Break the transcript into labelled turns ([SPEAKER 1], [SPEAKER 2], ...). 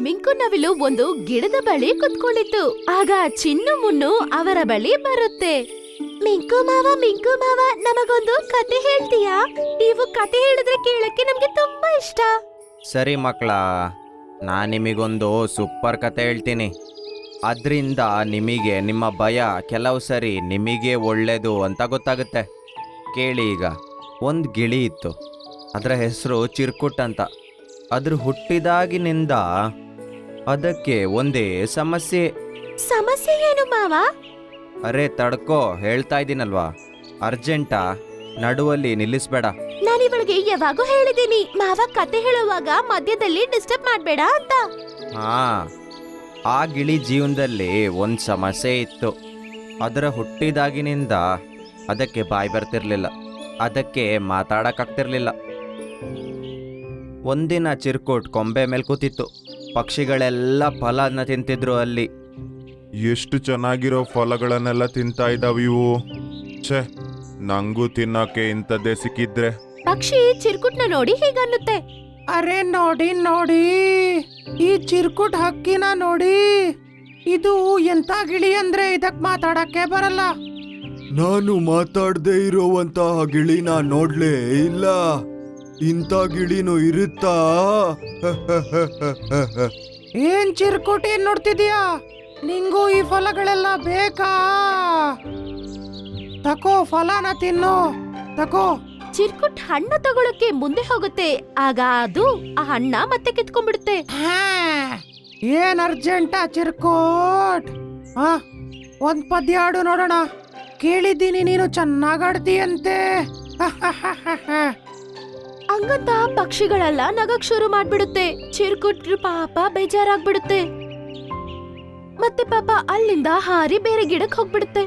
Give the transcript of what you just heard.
[SPEAKER 1] ಮಿಂಕು ನವಿಲು ಒಂದು ಗಿಡದ ಬಳಿ ಕುತ್ಕೊಂಡಿತ್ತು. ಆಗ ಚಿನ್ನು ಮುನ್ನು ಅವರ ಬಳಿ ಬರುತ್ತೆ. ಮಿಂಕು ಮಾವ ನಮಗೊಂದು ಕತೆ ಹೇಳ್ತೀಯಾ? ನೀವು ಕತೆ ಹೇಳಿದ್ರೆ ಕೇಳಕ್ಕೆ ನಮ್ಗೆ ತುಂಬಾ ಇಷ್ಟ.
[SPEAKER 2] ಸರಿ ಮಕ್ಕಳ, ನಾನು ನಿಮಗೊಂದು ಸೂಪರ್ ಕತೆ ಹೇಳ್ತೀನಿ. ಅದರಿಂದ ನಿಮಗೆ ನಿಮ್ಮ ಭಯ ಕೆಲವು ಸರಿ ನಿಮಗೆ ಒಳ್ಳೇದು ಅಂತ ಗೊತ್ತಾಗುತ್ತೆ. ಕೇಳಿ ಈಗ. ಒಂದು ಗಿಳಿ ಇತ್ತು. ಅದರ ಹೆಸರು ಚಿರ್ಕುಟ್ ಅಂತ. ಅದ್ರ ಹುಟ್ಟಿದಾಗಿನಿಂದ ಅದಕ್ಕೆ ಒಂದೇ ಸಮಸ್ಯೆ.
[SPEAKER 1] ಸಮಸ್ಯೆ ಏನು ಮಾವ?
[SPEAKER 2] ಅರೆ ತಡ್ಕೋ, ಹೇಳ್ತಾ ಇದ್ದೀನಲ್ವಾ. ಅರ್ಜೆಂಟಾ, ನಡುವಲ್ಲಿ ನಿಲ್ಲಿಸ್ಬೇಡ.
[SPEAKER 1] ನಾನಿವಳಿಗೆ ಯಾವಾಗೂ ಹೇಳಿದ್ದೀನಿ ಮಾವ ಕತೆ ಹೇಳುವಾಗ ಮಧ್ಯದಲ್ಲಿ ಡಿಸ್ಟರ್ಬ್ ಮಾಡ್ಬೇಡ ಅಂತ.
[SPEAKER 2] ಹಾ, ಆ ಗಿಳಿ ಜೀವನದಲ್ಲಿ ಒಂದು ಸಮಸ್ಯೆ ಇತ್ತು. ಅದರ ಹುಟ್ಟಿದಾಗಿನಿಂದ ಅದಕ್ಕೆ ಬಾಯಿ ಬರ್ತಿರ್ಲಿಲ್ಲ, ಅದಕ್ಕೆ ಮಾತಾಡಕ್ಕಾಗ್ತಿರ್ಲಿಲ್ಲ. ಒಂದಿನ ಚಿರ್ಕುಟ್ ಕೊಂಬೆ ಮೇಲೆ ಕೂತಿತ್ತು. ಪಕ್ಷಿಗಳೆಲ್ಲ ಫಲನ ತಿಂತಿದ್ರು ಅಲ್ಲಿ.
[SPEAKER 3] ಎಷ್ಟು ಚೆನ್ನಾಗಿರೋ ಫಲಗಳನ್ನೆಲ್ಲ ತಿಂತಾ ಇದ್ದಾವೆ ಇವು. ಛೇ, ನಂಗೂ ತಿನ್ನೋಕೆ ಇಂಥದ್ದೇ ಸಿಕ್ಕಿದ್ರೆ.
[SPEAKER 1] ಪಕ್ಷಿ ಚಿರ್ಕುಟ್ನ ನೋಡಿ ಹೀಗನ್ನುತ್ತೆ.
[SPEAKER 4] ಅರೆ ನೋಡಿ ನೋಡಿ, ಈ ಚಿರ್ಕುಟ್ ಹಕ್ಕಿನ ನೋಡಿ. ಇದು ಎಂತ ಗಿಳಿ ಅಂದ್ರೆ ಇದಕ್ ಮಾತಾಡಕ್ಕೆ ಬರಲ್ಲ.
[SPEAKER 5] ನಾನು ಮಾತಾಡದೆ ಇರೋವಂತಹ ಗಿಳಿನ ನೋಡ್ಲೇ ಇಲ್ಲ. ಇಂಥ ಗಿಳಿನೂ ಇರುತ್ತಾ?
[SPEAKER 4] ಏನ್ ಚಿರ್ಕುಟ್, ಏನ್ ನೋಡ್ತಿದ್ಯಾ? ನಿಂಗೂ ಈ ಫಲಗಳೆಲ್ಲ ಬೇಕಾ? ತಕೋ, ಫಲನ ತಿನ್ನು, ತಕೋ.
[SPEAKER 1] ಚಿರ್ಕುಟ್ ಹಣ್ಣ ತಗೊಳಕ್ಕೆ ಮುಂದೆ ಹೋಗುತ್ತೆ. ಆಗ ಅದು ಆ ಹಣ್ಣ ಮತ್ತೆ ಕಿತ್ಕೊಂಡ್ಬಿಡುತ್ತೆ.
[SPEAKER 4] ಹಾ, ಏನ್ ಅರ್ಜೆಂಟಾ ಚಿರ್ಕುಟ್? ಒಂದ್ ಪದ್ಯ ಹಾಡು ನೋಡೋಣ. ಕೇಳಿದ್ದೀನಿ ನೀನು ಚೆನ್ನಾಗ್ ಆಡ್ತೀಯಂತೆ.
[SPEAKER 1] ಹಂಗಂತ ಪಕ್ಷಿಗಳೆಲ್ಲ ನಗಕ್ ಶುರು ಮಾಡ್ಬಿಡುತ್ತೆ. ಚಿರ್ಕುಟ್ ಪಾಪ ಬೇಜಾರಾಗ್ಬಿಡುತ್ತೆ. ಮತ್ತೆ ಪಾಪ ಅಲ್ಲಿಂದ ಹಾರಿ ಬೇರೆ ಗಿಡಕ್ ಹೋಗ್ಬಿಡುತ್ತೆ.